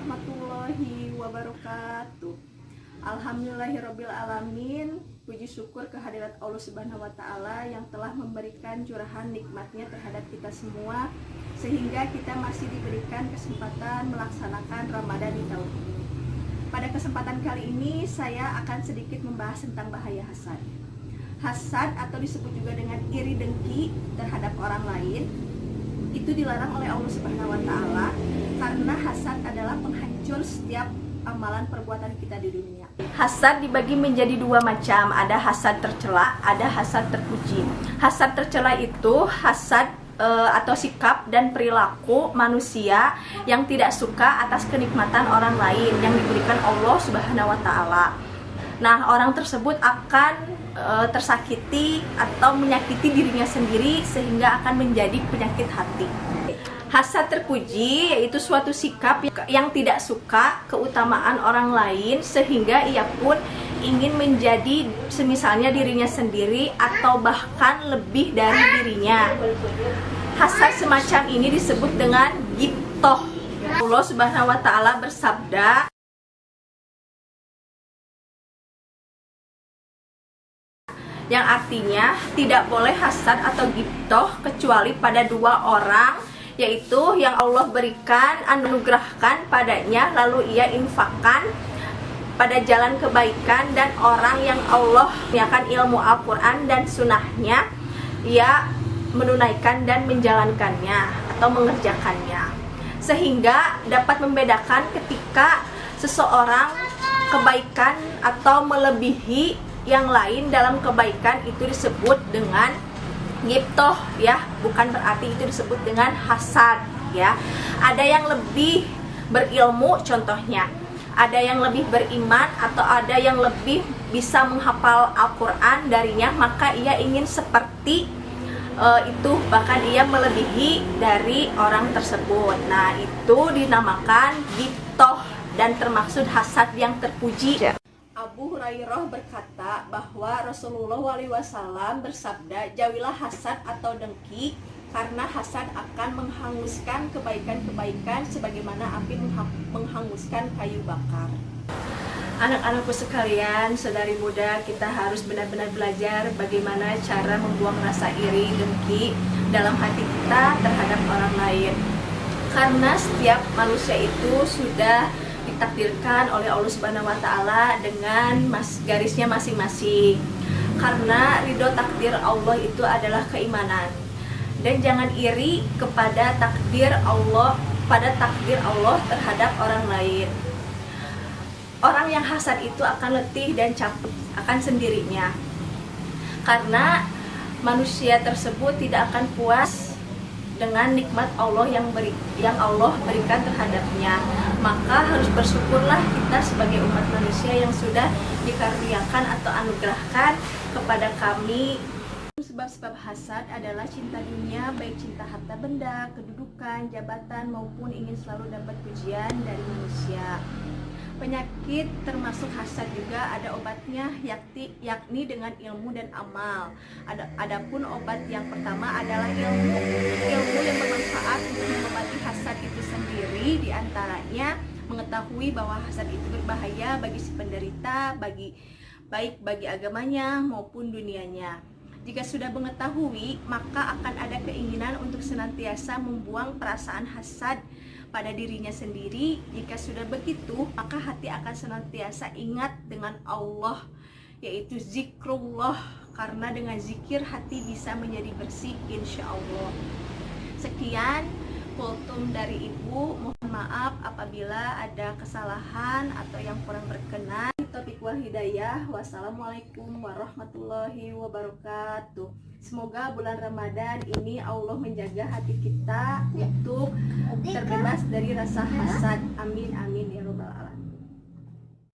warahmatullahi wabarakatuh. Alhamdulillahirabbil alamin. Puji syukur kehadirat Allah Subhanahu wa taala yang telah memberikan curahan nikmatnya terhadap kita semua sehingga kita masih diberikan kesempatan melaksanakan Ramadan di tahun ini. Pada kesempatan kali ini saya akan sedikit membahas tentang bahaya hasad. Hasad atau disebut juga dengan iri dengki terhadap orang lain itu dilarang oleh Allah Subhanahu wa taala karena hasad adalah penghancur setiap amalan perbuatan kita di dunia. Hasad dibagi menjadi dua macam, ada hasad tercela, ada hasad terpuji. Hasad tercela itu hasad atau sikap dan perilaku manusia yang tidak suka atas kenikmatan orang lain yang diberikan Allah Subhanahu wa taala. Nah, orang tersebut akan tersakiti atau menyakiti dirinya sendiri sehingga akan menjadi penyakit hati. Hasad terpuji yaitu suatu sikap yang tidak suka keutamaan orang lain sehingga ia pun ingin menjadi semisalnya dirinya sendiri atau bahkan lebih dari dirinya. Hasad semacam ini disebut dengan ghibthah. Allah Subhanahu wa taala bersabda, yang artinya tidak boleh hasad atau ghibthah kecuali pada dua orang, yaitu yang Allah berikan, anugerahkan padanya lalu ia infakkan pada jalan kebaikan, dan orang yang Allah berikan ilmu Al-Quran dan sunnahnya ia menunaikan dan menjalankannya atau mengerjakannya, sehingga dapat membedakan ketika seseorang kebaikan atau melebihi yang lain dalam kebaikan itu disebut dengan ghibthah ya, bukan berarti itu disebut dengan hasad ya. Ada yang lebih berilmu contohnya, ada yang lebih beriman atau ada yang lebih bisa menghafal Al-Quran darinya, maka ia ingin seperti itu, bahkan ia melebihi dari orang tersebut. Nah, itu dinamakan ghibthah dan termaksud hasad yang terpuji. Abu Hurairah berkata bahwa Rasulullah SAW bersabda, jauhilah hasad atau dengki karena hasad akan menghanguskan kebaikan-kebaikan sebagaimana api menghanguskan kayu bakar. Anak-anakku sekalian, saudari muda, kita harus benar-benar belajar bagaimana cara membuang rasa iri, dengki dalam hati kita terhadap orang lain. Karena setiap manusia itu sudah ditakdirkan oleh Allah Subhanahu wa taala dengan garisnya masing-masing. Karena ridho takdir Allah itu adalah keimanan. Dan jangan iri kepada takdir Allah, terhadap orang lain. Orang yang hasad itu akan letih dan capek akan sendirinya. Karena manusia tersebut tidak akan puas dengan nikmat Allah yang Allah berikan terhadapnya. Maka harus bersyukurlah kita sebagai umat manusia yang sudah dikaruniakan atau anugerahkan kepada kami. Sebab-sebab hasad adalah cinta dunia, baik cinta harta benda, kedudukan, jabatan, maupun ingin selalu dapat pujian dari manusia. Penyakit termasuk hasad juga ada obatnya, yakni dengan ilmu dan amal. Adapun obat yang pertama adalah ilmu yang bermanfaat untuk mengobati hasad itu sendiri, diantaranya mengetahui bahwa hasad itu berbahaya bagi si penderita, baik bagi agamanya maupun dunianya. Jika sudah mengetahui, maka akan ada keinginan untuk senantiasa membuang perasaan hasad pada dirinya sendiri. Jika sudah begitu, maka hati akan senantiasa ingat dengan Allah, yaitu zikrullah, karena dengan zikir hati bisa menjadi bersih insya Allah. Sekian kultum dari Ibu, mohon maaf apabila ada kesalahan atau yang kurang berkenan. Taufiq wal hidayah. Wassalamualaikum warahmatullahi wabarakatuh. Semoga bulan Ramadan ini Allah menjaga hati kita untuk terbebas dari rasa hasad. Amin amin ya rabbal alamin.